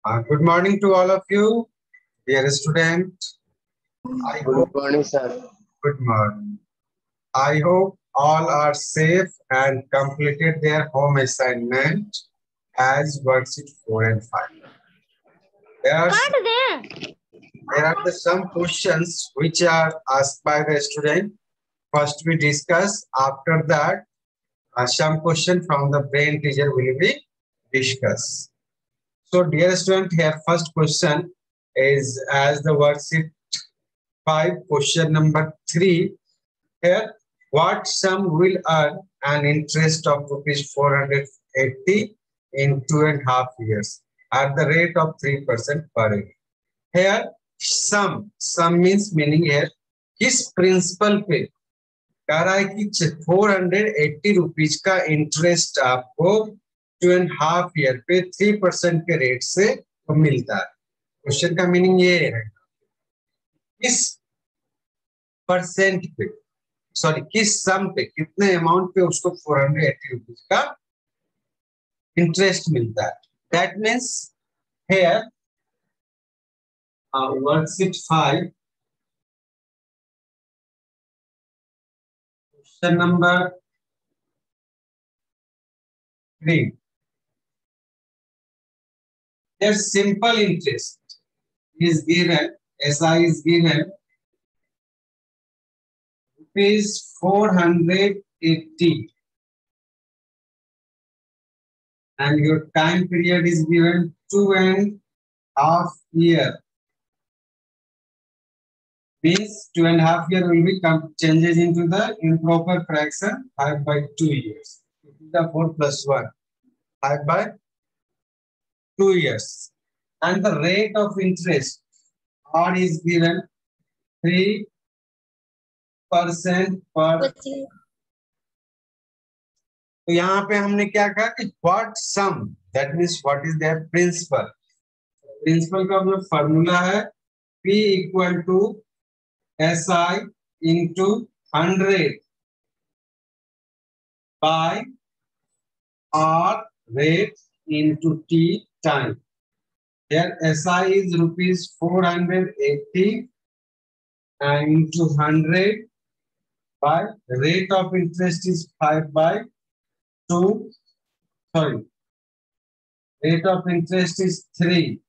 Good morning to all of you, dear student. Good morning, sir. Good morning. I hope all are safe and completed their home assignment as worksheet 4 and 5. There are some questions which are asked by the student. First we discuss. After that, some question from the brain teacher will be discussed. So, dear student, here first question is as the worksheet 5, question number 3. Here, what sum will earn an interest of rupees 480 in 2.5 years at the rate of 3% per year? Here, sum means meaning here, किस principal पे कह रहा है कि 480 rupees का interest आपको 2.5 year पे 3% के रेट से मिलता है। क्वेश्चन का मीनिंग ये है किस परसेंट पे किस सम पे कितने अमाउंट पे उसको 480 रुपीज का इंटरेस्ट मिलता है। That means here worksheet 5 question number 3. Their simple interest is given, SI is given rupees 480 and your time period is given 2.5 years. Means 2.5 years will be changes into the improper fraction 5 by 2 years. The 4 plus 1, 5 by 2 years. And the rate of interest R is given 3% per. तो यहाँ पे हमने क्या कहा कि what sum, that means what is their principal. Principal का जो formula है P equal to SI into 100 by R rate into T time. Here SI is rupees 480 and into 100 by rate of interest is 5 by 2. Sorry, rate of interest is 3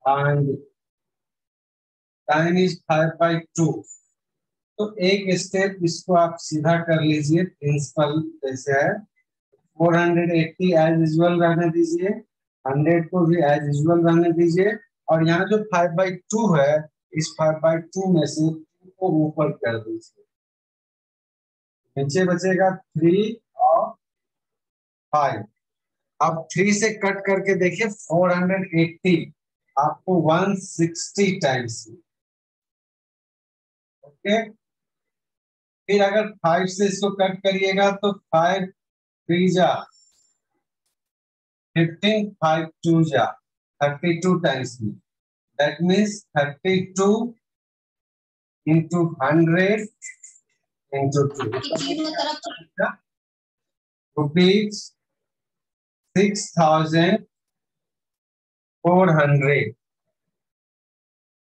and time is 5 by 2. तो एक step इसको आप सीधा कर लीजिए। Principal जैसे है 480 as usual रहने दीजिए, 100 को भी एज यूजुअल रहने दीजिए और यहाँ जो 5 by 2 है इस 5 by 2 में से 2 को ऊपर कर दीजिए, नीचे बचेगा 3 और 5। अब 3 से कट करके देखिए 480 आपको 160 टाइम्स। ओके, फिर अगर 5 से इसको कट करिएगा तो 5 3 जा 15, 5 2 जा 32 टाइम्स में। That means 32 into 100 into 2 rupees 6,400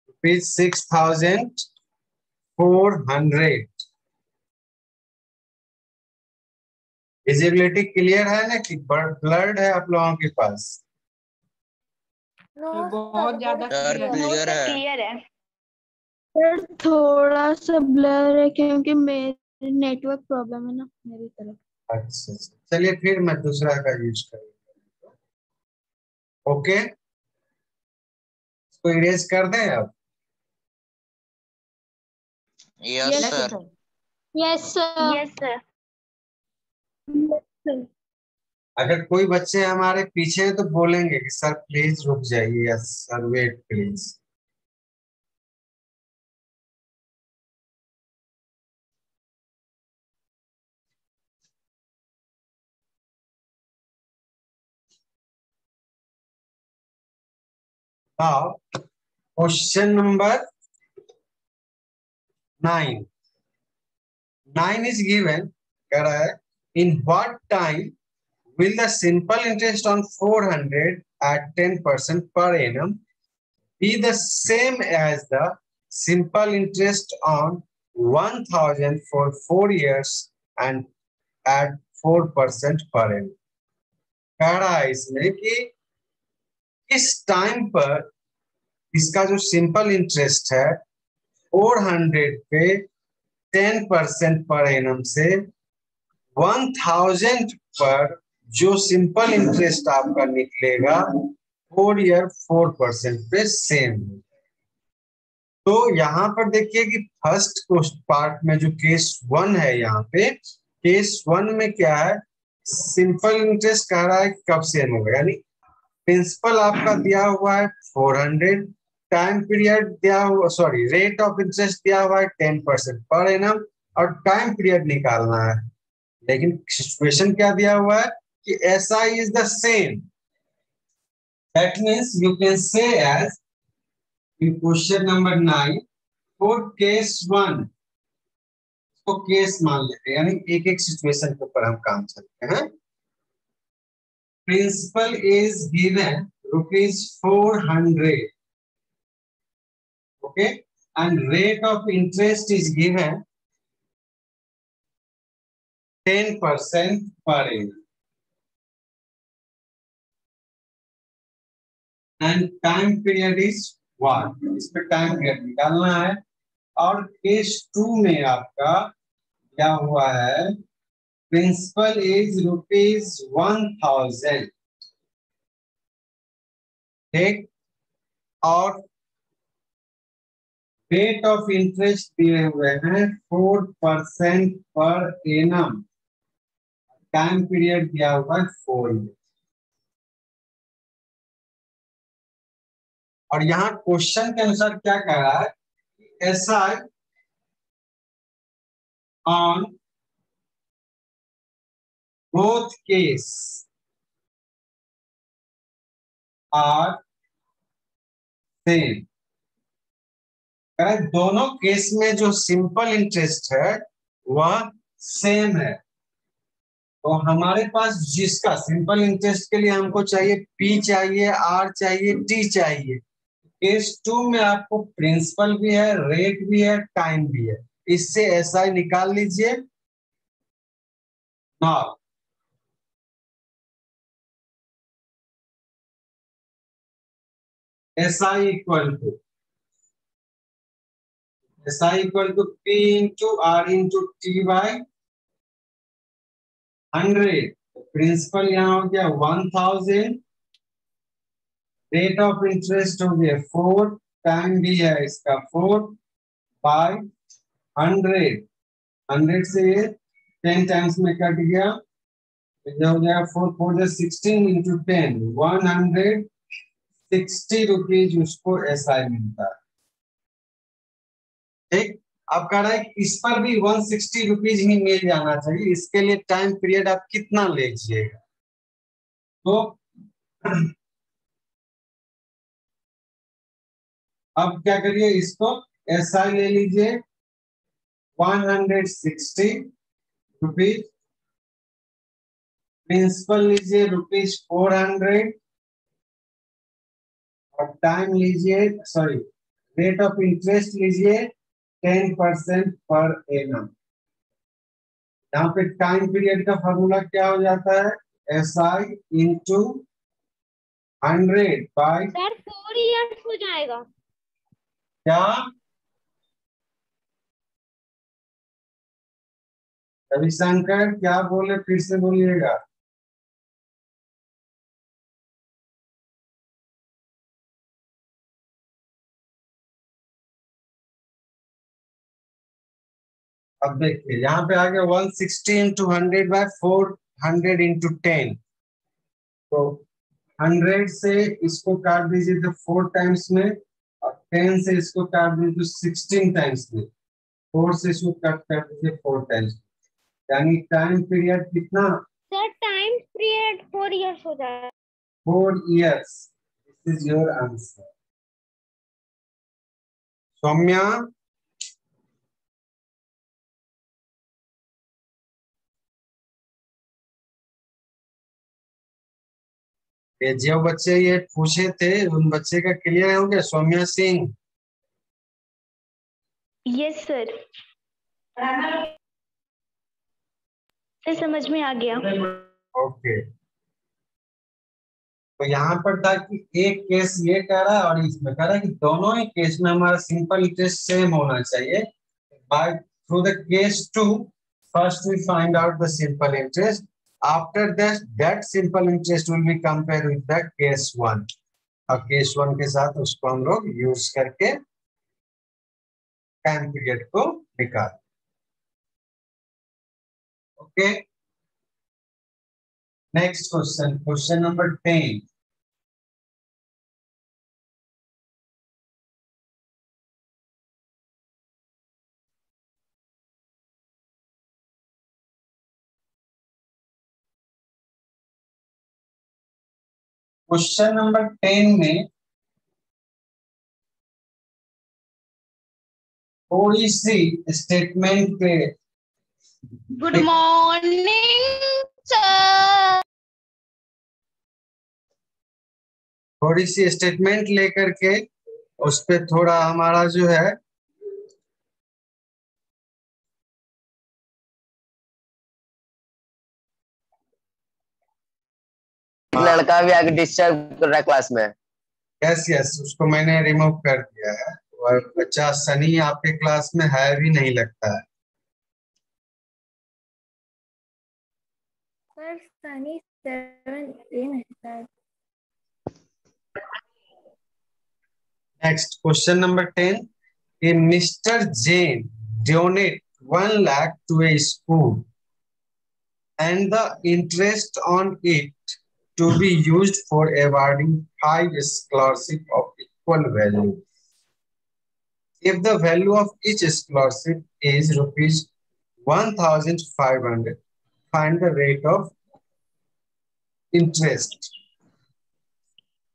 rupees 6,400। Visibility clear है ना कि ब्लर्ड है आप लोगों के पास? बहुत ज्यादा क्लियर है। सर थोड़ा सा ब्लर है क्योंकि मेरे नेटवर्क प्रॉब्लम है ना मेरी तरफ। अच्छा, चलिए फिर मैं दूसरा का यूज करूंगा। ओके, इसको इरेज कर दें अब। Yes sir. Yes sir. Yes sir. अगर कोई बच्चे हमारे पीछे हैं तो बोलेंगे कि सर प्लीज रुक जाइए या sir wait please. Now, question number 9. 9 is given, कह रहा है, in what time will the simple interest on 400 at 10% per annum be the same as the simple interest on 1000 for 4 years and at 4% per annum। कह रहा है इसमें कि इस time पर इसका जो सिंपल इंटरेस्ट है 400 पे 10% पर एनम से 1000 पर जो सिंपल इंटरेस्ट आपका निकलेगा 4 ईयर 4% पे सेम। तो यहाँ पर देखिए कि फर्स्ट पार्ट में जो केस 1 है, यहाँ पे केस 1 में क्या है, सिंपल इंटरेस्ट कह रहा है कब सेम होगा, यानी प्रिंसिपल आपका दिया हुआ है 400, टाइम पीरियड दिया हुआ, सॉरी रेट ऑफ इंटरेस्ट दिया हुआ है 10% पर एनम और टाइम पीरियड निकालना है। लेकिन सिचुएशन क्या दिया हुआ है कि SI is the same, that means you can say as in question number 9 for case 1, तो केस मान लेते हैं, यानी एक एक सिचुएशन के ऊपर हम काम करते हैं। Principal is given ₹400, okay, and rate of interest is given 10% per annum, and time period is 1, इस पे टाइम पीरियड निकालना है। और केस 2 में आपका क्या हुआ है, प्रिंसिपल इज ₹1000, ठीक, और रेट ऑफ इंटरेस्ट दिए हुए हैं 4% पर एनम, टाइम पीरियड दिया हुआ है 4 ईयर। और यहाँ क्वेश्चन के अनुसार क्या कह रहा है, SI on both case are same, दोनों केस में जो सिंपल इंटरेस्ट है वह सेम है। तो हमारे पास जिसका सिंपल इंटरेस्ट के लिए हमको चाहिए P चाहिए, R चाहिए, T चाहिए। केस 2 में आपको प्रिंसिपल भी है, रेट भी है, टाइम भी है, इससे SI निकाल लीजिए। Now SI equal to P into R into T by 100। Principal यहाँ हो गया 1000, रेट ऑफ इंटरेस्ट हो गया 4, टाइम भी है इसका 4 बाय 100। 100 से 10 टाइम्स में कट गया, हो गया 4 4 16 इंटू 10, 160 रुपीज उसको SI मिलता है, ठीक। अब कह रहा है इस पर भी 160 रुपीज ही मिल जाना चाहिए, इसके लिए टाइम पीरियड आप कितना लीजिएगा, तो अब क्या करिए, इसको SI ले लीजिए 160 रुपीज, प्रिंसिपल लीजिए ₹400 और टाइम लीजिए, सॉरी रेट ऑफ इंटरेस्ट लीजिए 10% पर एनम। यहाँ पे टाइम पीरियड का फॉर्मूला क्या हो जाता है, SI into 100 by, sir 4 years हो जाएगा क्या रविशंकर, क्या बोले, फिर से बोलिएगा। अब देखिए यहाँ पे आ गया 160 इंटू 100 बाय 400 इंटू 10, तो 100 से इसको काट दीजिए तो 4 टाइम्स में, और 10 से इसको काट दीजिए तो 16 टाइम्स में, 4 से इसको कट कर दीजिए 4 टाइम्स, यानी टाइम पीरियड कितना, सर टाइम पीरियड 4 इयर्स हो जाएगा। 4 years। This is your answer. Saumya, ये जो बच्चे ये पूछे थे उन बच्चे का क्लियर हो गया? सौम्या सिंह, यस सर, समझ में आ गया। ओके। तो यहाँ पर था कि एक केस ये कह रहा है और इसमें कह रहा है कि दोनों ही केस में हमारा सिंपल इंटरेस्ट सेम होना चाहिए। By through the case two first we find out the simple interest, after that simple interest will be compare with the case one. और केस वन के साथ उसको हम लोग यूज करके टाइम पीरियड को निकाल। Okay, next question, question number 10। Question number 10 में थोड़ी सी स्टेटमेंट पे गुड मॉर्निंग सर। थोड़ी सी स्टेटमेंट लेकर के उस पे थोड़ा हमारा जो है लड़का भी आके डिस्टर्ब कर रहा है क्लास में। यस यस, उसको मैंने रिमूव कर दिया है। और बच्चा सनी आपके क्लास में है भी नहीं लगता है। सर सनी 7A में है। नेक्स्ट क्वेश्चन नंबर 10, कि mister Jain donate 1 lakh to a school and the interest on it to be used for awarding 5 scholarships of equal value. If the value of each scholarship is rupees 1,500, find the rate of interest.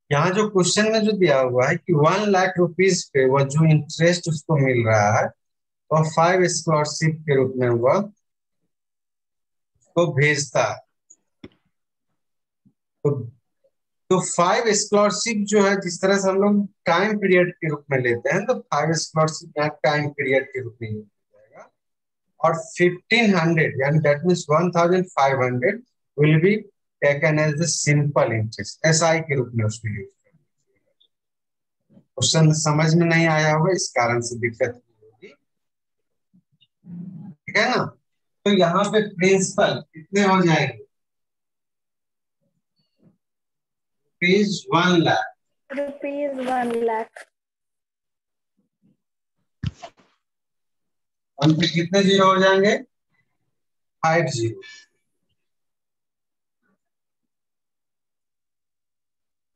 यहाँ जो question में जो दिया हुआ है कि 1 lakh rupees पे वो जो इंटरेस्ट उसको मिल रहा है और 5 स्कॉलरशिप के रूप में वह उसको भेजता है। तो 5 स्कॉलरशिप जो है, जिस तरह से हम लोग टाइम पीरियड के रूप में लेते हैं, तो 5 स्कॉलरशिप यहाँ टाइम पीरियड के रूप में यूज हो जाएगा। और 1500 यानी that means 1500 will be taken as the simple interest, SI के रूप में उसको यूज करेंगे। क्वेश्चन समझ में नहीं आया होगा, इस कारण से दिक्कत होगी, ठीक है ना। तो यहाँ पे प्रिंसिपल कितने हो जाएंगे? ₹1 लाख। ₹1 लाख। हम पे कितने जीरो हो जाएंगे? 5 जीरो।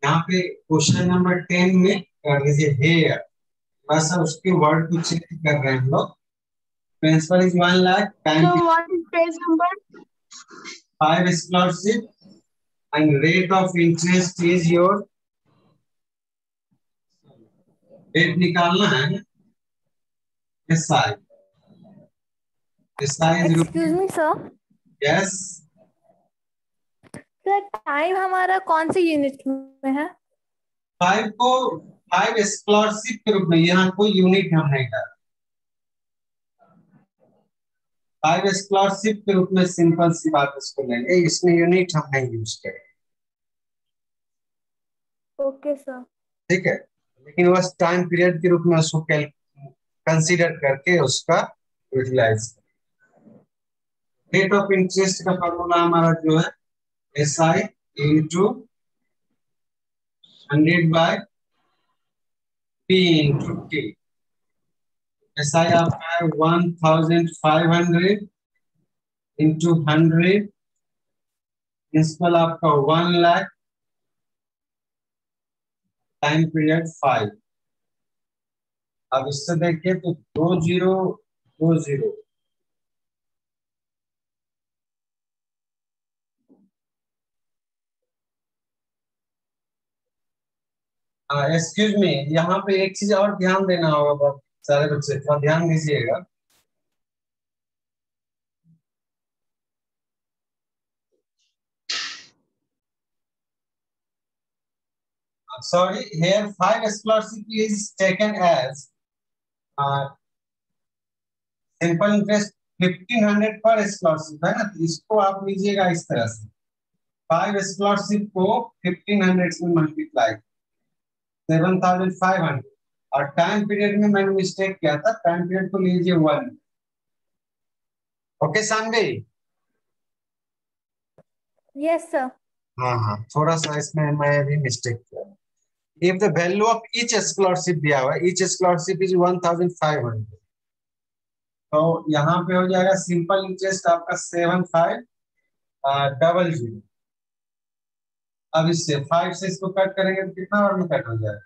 यहाँ पे क्वेश्चन नंबर 10 में कर लीजिए हेयर, बस उसके वर्ड को चेक कर रहे हैं हम लोग। Principal is 1 lakh, time So what is page number? 5 scholarship and rate of interest is your, rate निकालना है SI, SI is Excuse me sir. yes, sir time हमारा कौन सी यूनिट में है? 5 को 5 स्कॉलरशिप के रूप में, यहाँ कोई यूनिट हम नहीं कर, 5 स्कॉलरशिप के रूप में सिंपल सी बात इसको लेंगे, इसमें यूनिट हम नहीं यूज करेंगे। Okay sir. ठीक है, लेकिन बस टाइम पीरियड के रूप में उसको कंसीडर करके उसका यूटिलाइज। रेट ऑफ इंटरेस्ट का फॉर्मूला हमारा जो है SI into 100/P into T। SI आपका है 1500 इंटू 100, प्रिंसिपल आपका 1 लाख, टाइम पीरियड 5। अब इससे देखिए तो 2 जीरो 2 जीरो, एक्सक्यूज मी, यहाँ पे एक चीज और ध्यान देना होगा सारे बच्चे, थोड़ा ध्यान दीजिएगा। sorry, here 5 scholarship is taken as simple interest 1500 पर स्कॉलरशिप है ना, तो इसको आप लीजिएगा इस तरह से 5 स्कॉलरशिप को 1500 से मल्टीप्लाई 7500 और टाइम पीरियड में मैंने मिस्टेक किया था, टाइम पीरियड को लीजिए 1। ओके सानवी? Yes sir. हाँ, थोड़ा सा इसमें मैं भी मिस्टेक किया। If the value of each scholarship दिया हुआ है, ईच स्कॉलरशिप इज 1500, तो यहाँ पे हो जाएगा सिंपल इंटरेस्ट आपका 7500। अब इससे 5 से इसको कट करेंगे तो कितना बार में कट हो जाएगा?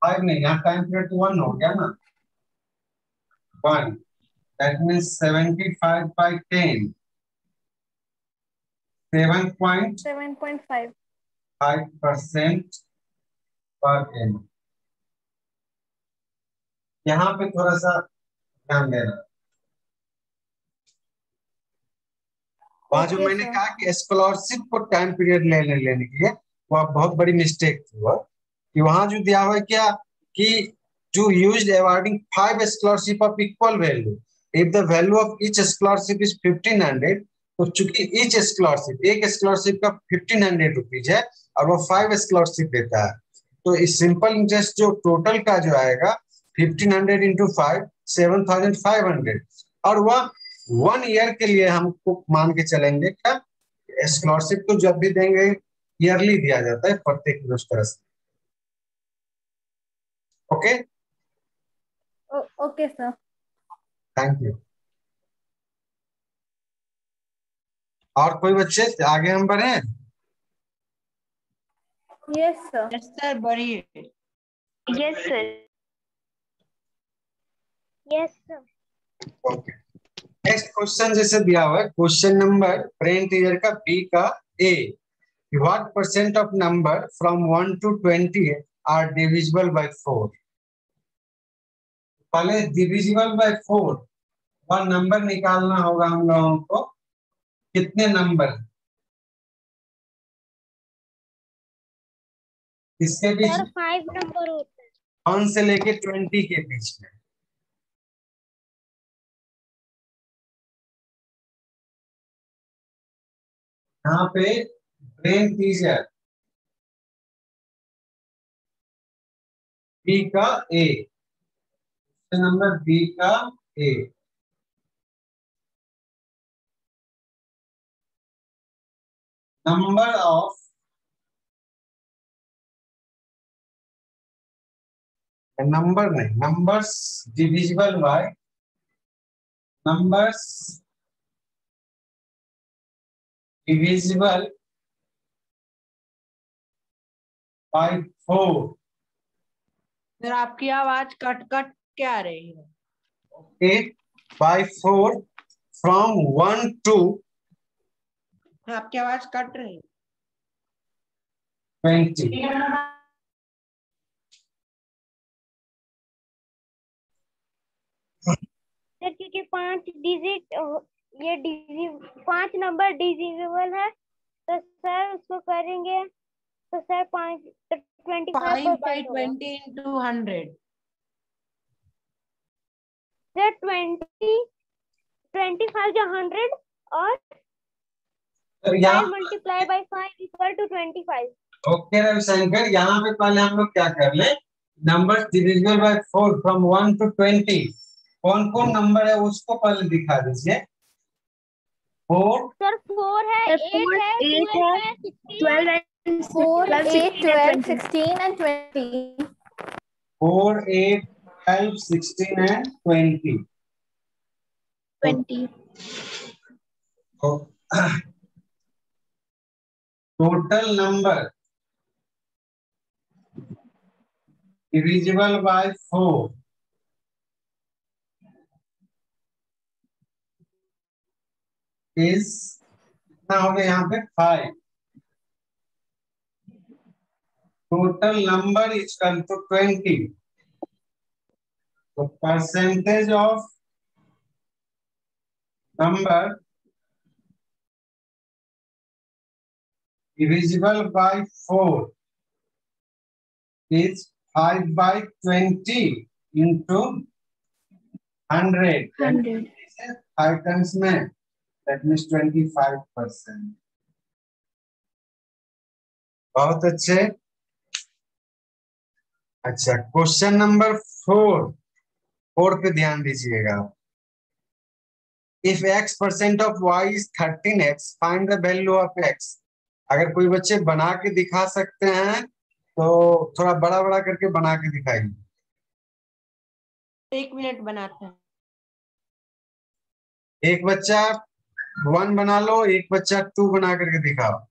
5 नहीं, यहाँ टाइम पीरियड तो 1 हो गया ना, 1, दैट मीन्स 75 बाई 10, 7.5% 7.5 पर एन। यहाँ पे थोड़ा सा ध्यान देना। वहां जो मैंने कहा कि स्कॉलरशिप को टाइम पीरियड लेने के लिए वह बहुत बड़ी मिस्टेक थी, वह कि वहां जो दिया हुआ है क्या कि जो used awarding 5 scholarship of equal value if the value of each scholarship is 1500, तो चूंकि ईच स्कॉलरशिप एक स्कॉलरशिप का 1500 रुपीज है और वो 5 स्कॉलरशिप देता है, तो इस सिंपल इंटरेस्ट जो टोटल का जो आएगा 1500 इंटू 5 7500, और वह 1 ईयर के लिए हमको मान के चलेंगे क्या, स्कॉलरशिप तो जब भी देंगे ईयरली दिया जाता है प्रत्येक तरह से। Okay okay sir. Thank you. और कोई बच्चे आगे हम बढ़े? Yes sir. यस सर, बढ़िए। Yes sir. Yes sir. Okay, next question जैसे दिया हुआ है, क्वेश्चन नंबर ब्रेन टीचर का बी का A, what percent of number from 1 to 20 are divisible by 4। पहले डिविजिबल बाय 4 वह नंबर निकालना होगा हम लोगों को, कितने नंबर इसके बीच? 5 नंबर होते हैं 1 से लेके 20 के बीच में। यहाँ पे ब्रेन टीचर बी का ए, नंबर बी का ए, नंबर ऑफ नंबर नहीं, numbers divisible by numbers divisible by 4। Sir आपकी आवाज कट कट के आ रही है। ओके, बाय 4 फ्रॉम 1 to आपकी आवाज कट रही है। 20। सर क्योंकि 5 डिजिट ये 5 नंबर डिविजिबल है, तो सर उसको करेंगे तो सर 5 25% 5 by 20 into 100। सर 25 जो 100 और तो यहाँ 5 multiply by 5 equal to 25। Okay Ravishankar, यहाँ पे पहले हम लोग क्या कर ले, number divisible by 4 from 1 to 20 कौन कौन नंबर है उसको पहले दिखा दीजिए। 4 सर 4 है, 8 है, 12 है, 4, 8, 12, 16 and 20। 4, 8, 12, 16 and 20। 20। Total number divisible by 4 is कितना हो गया, यहाँ पे 5। Total number is equal to 20, तो percentage of number divisible by 4 is 5/20 into 100. 100. 5 times में that means 25%. बहुत अच्छे. अच्छा, क्वेश्चन नंबर 4 पे ध्यान दीजिएगा. If x% of y is 13x, find the value of x. अगर कोई बच्चे बना के दिखा सकते हैं तो थोड़ा बड़ा बड़ा करके बना के दिखाइए. 1 मिनट बनाते हैं. एक बच्चा 1 बना लो, एक बच्चा 2 बना करके दिखाओ.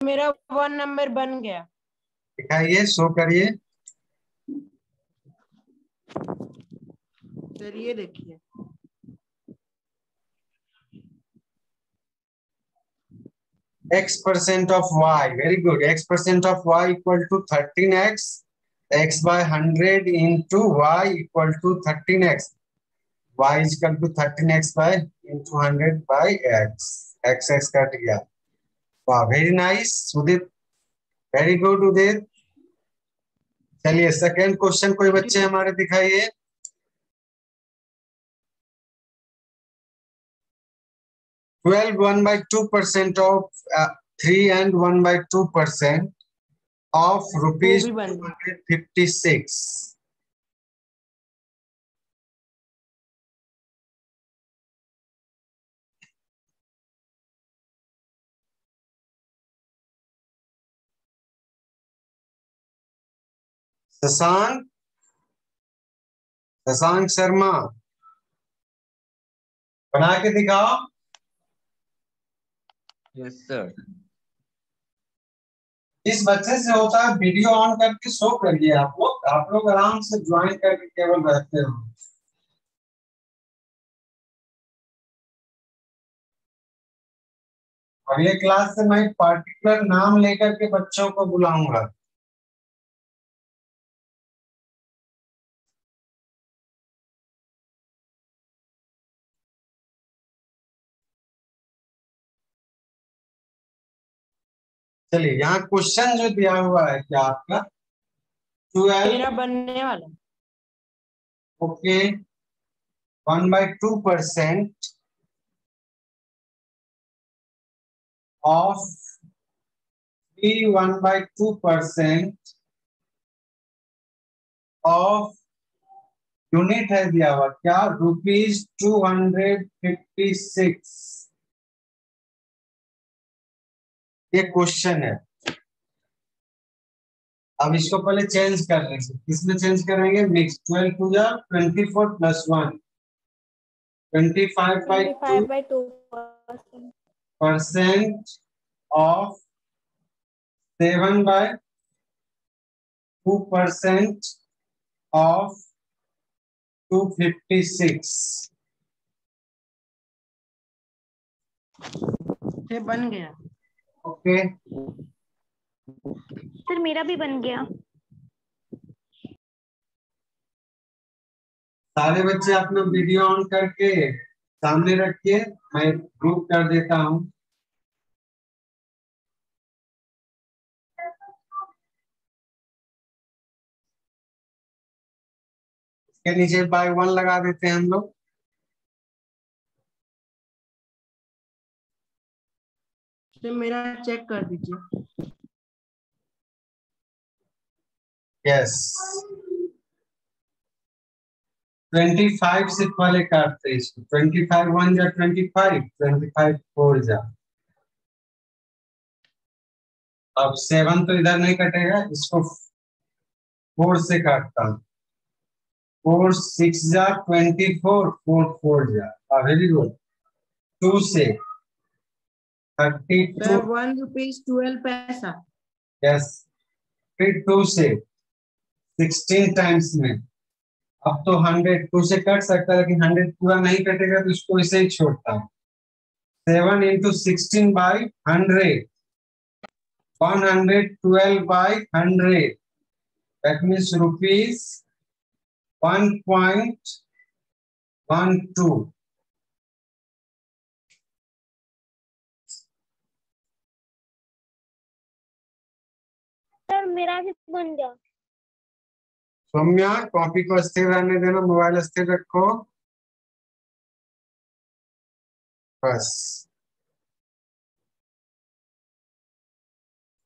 मेरा 1 नंबर बन गया. दिखाइए, शो करिए. सर ये देखिए. x% of y, very good. x% of y equal to 13x. x by 100 into y equal to 13x. y is equal to 13x by into 100 by x. x cut गया. वाह, very nice Sudeep, very good Udit. चलिए second question कोई बच्चे हमारे दिखाइए. Twelve 1/2% of 3 and 1/2% of rupees 256. Shashank Sharma, बना के दिखाओ. Yes sir. इस बच्चे से होता है वीडियो ऑन करके शो करिए. आप लोग आराम से ज्वाइन करके केवल रहते हो. अगले क्लास से मैं पार्टिकुलर नाम लेकर के बच्चों को बुलाऊंगा. चलिए, यहाँ क्वेश्चन जो दिया हुआ है क्या आपका 12. मेरा बनने वाला. ओके, 1/2% of 3 1/2% of यूनिट है दिया हुआ क्या ₹256. ये क्वेश्चन है. अब इसको पहले चेंज कर लेंगे. किसमें चेंज करेंगे? मिक्स. 12 2 जा 24 + 1 25/2% of 7/2% of 256. ये बन गया. ओके, सर मेरा भी बन गया. सारे बच्चे अपना वीडियो ऑन करके सामने रखिए, मैं ग्रुप कर देता हूं. इसके नीचे बाय 1 लगा देते हैं हम लोग. तो मेरा चेक कर दीजिए. यस, 25 से पहले काटते हैं इसको. 25 1 जा 25, 25 4 जा. अब 7 तो इधर नहीं कटेगा, इसको 4 से काटता हूँ. 4 6 जा 24, 4 4 जा. Very good. 2 से 32. सर ₹1.12. यस, फिर 2 से 16 टाइम्स में, अब तो 100 2 से कट सकता है लेकिन 100 पूरा नहीं कटेगा तो इसको इसे ही छोड़ता हूँ। 7 into 16 by 100, 112 by 100, that means rupees 1.12. Sir मेरा भी बन गया। सौम्या कॉपी को स्थिर रहने देना, मोबाइल स्थिर रखो बस।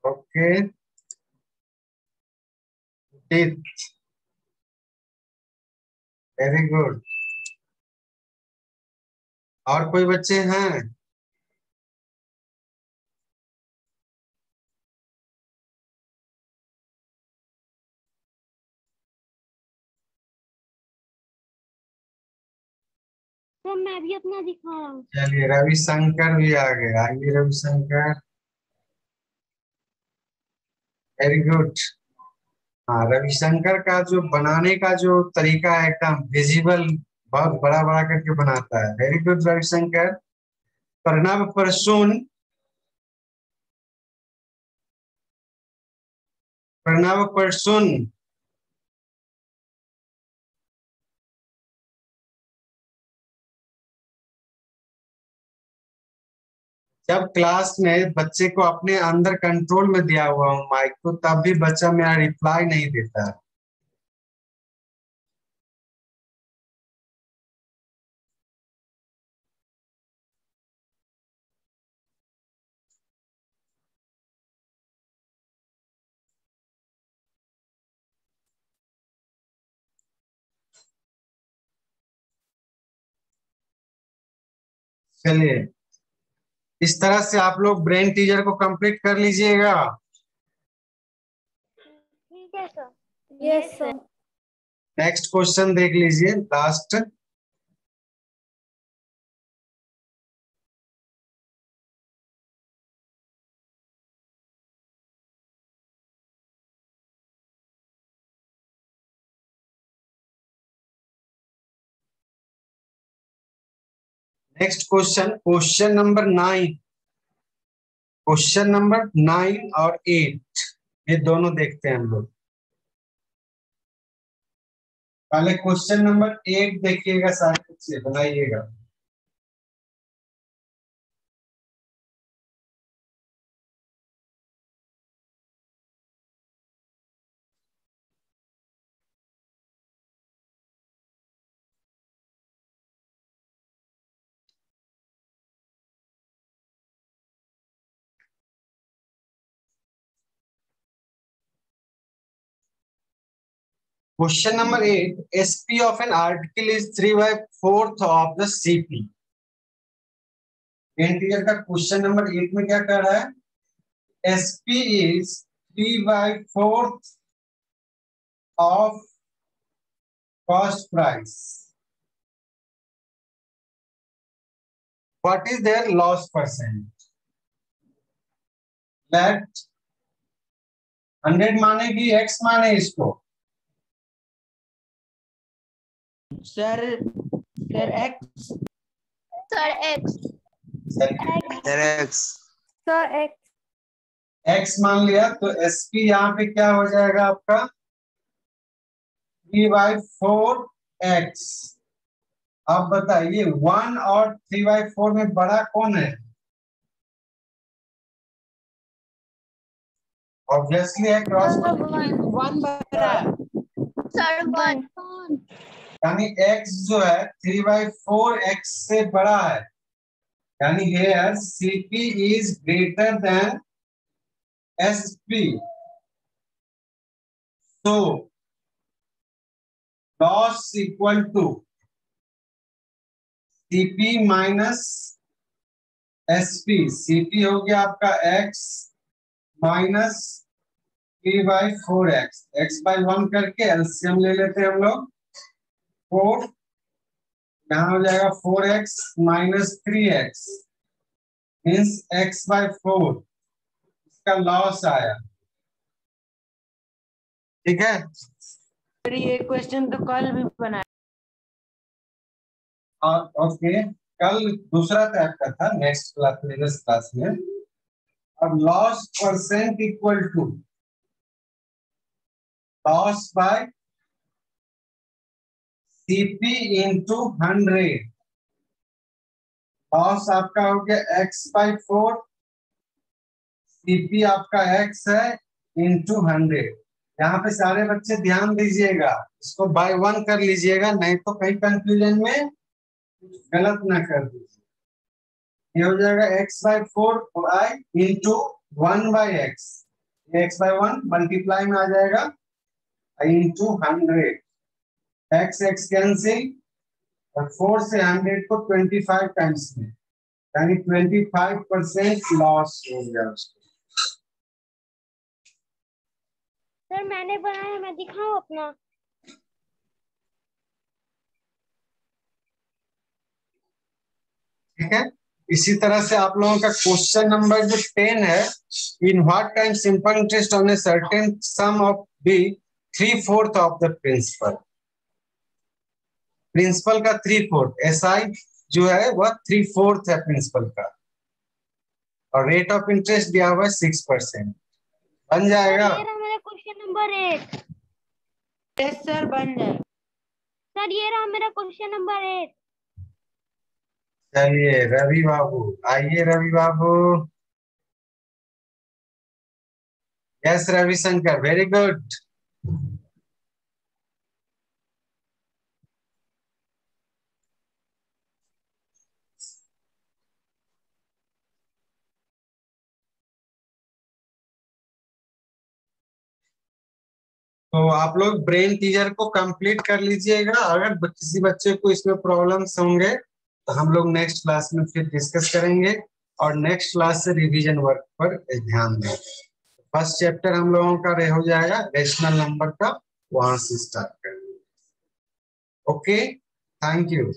Okay very good. और कोई बच्चे हैं? सर मैं भी अपना दिखा रहा हूँ। चलिए रविशंकर भी आ गए, आइए रविशंकर, वेरी गुड। हाँ रविशंकर का जो बनाने का जो तरीका है एकदम विजिबल, बहुत बड़ा बड़ा करके बनाता है। Very good Ravishankar. प्रणव परसुन, प्रणव परसुन, जब क्लास में बच्चे को अपने अंदर कंट्रोल में दिया हुआ हूँ माइक को, तब भी बच्चा मेरा रिप्लाई नहीं देता है। चलिए इस तरह से आप लोग ब्रेन टीजर को कंप्लीट कर लीजिएगा। ठीक है sir. Yes sir. Next question देख लीजिए last. Next question, question number 9, question number 9 और 8 ये दोनों देखते हैं हम लोग। पहले क्वेश्चन नंबर 8 देखिएगा, सारे बच्चे बनाइएगा। Question number 8, SP of an article is 3/4 of the CP. Integer का क्वेश्चन नंबर 8 में क्या कर रहा है? SP is 3/4 of cost price. What is their loss percent? Let 100 माने कि X माने इसको? Sir x. Sir x. Sir X मान लिया तो SP यहाँ पे क्या हो जाएगा आपका? 3/4X। अब बताइए 1 और 3/4 में बड़ा कौन है? ऑब्वियसली है क्रॉस। 1 बड़ा है। सर 1। यानी x जो है 3/4x से बड़ा है, यानी here CP is greater than SP. So loss equal to CP minus SP. CP हो गया आपका x माइनस 3/4x, x/1 करके एलसीएम ले लेते हैं हम लोग। 4 यहाँ हो जाएगा 4x minus 3x means x/4, इसका लॉस आया ठीक है। सर ये क्वेश्चन तो कल भी बनाया। ओके, कल दूसरा टाइप का था, नेक्स्ट क्लास प्रीवियस क्लास में। अब loss percent equal to loss by CP into 100। Loss आपका हो गया x/4, सीपी आपका x है इंटू 100। यहाँ पे सारे बच्चे ध्यान दीजिएगा, इसको बाय 1 कर लीजिएगा, नहीं तो कहीं कंफ्यूजन में गलत ना कर दीजिए। ये हो जाएगा x/4 इंटू 1/x, ये x/1 मल्टीप्लाई में आ जाएगा इंटू 100। x कैंसिल और 4 से 100 को 25 टाइम्स में, यानी 25% लॉस हो गया उसको। सर मैंने बनाया, मैं दिखाऊं अपना? ठीक है, इसी तरह से आप लोगों का क्वेश्चन नंबर जो 10 है, in what time simple interest on a certain sum of be 3/4 of the principal. Principal का 3/4, एसआई जो है वह 3/4 है प्रिंसिपल का, और रेट ऑफ इंटरेस्ट दिया हुआ है 6%। बन जाएगा? सर ये रहा मेरा क्वेश्चन नंबर 8। यस सर बन जाए। सर ये रहा मेरा क्वेश्चन नंबर 8। चलिए रवि बाबू, आइए Ravi Babu. Yes Ravishankar, very good. तो आप लोग ब्रेन टीजर को कंप्लीट कर लीजिएगा। अगर किसी बच्चे को इसमें प्रॉब्लम्स होंगे तो हम लोग नेक्स्ट क्लास में फिर डिस्कस करेंगे, और नेक्स्ट क्लास से रिवीजन वर्क पर ध्यान दें। फर्स्ट चैप्टर हम लोगों का हो जाएगा रेशनल नंबर का, वहां से स्टार्ट करेंगे। Okay, thank you.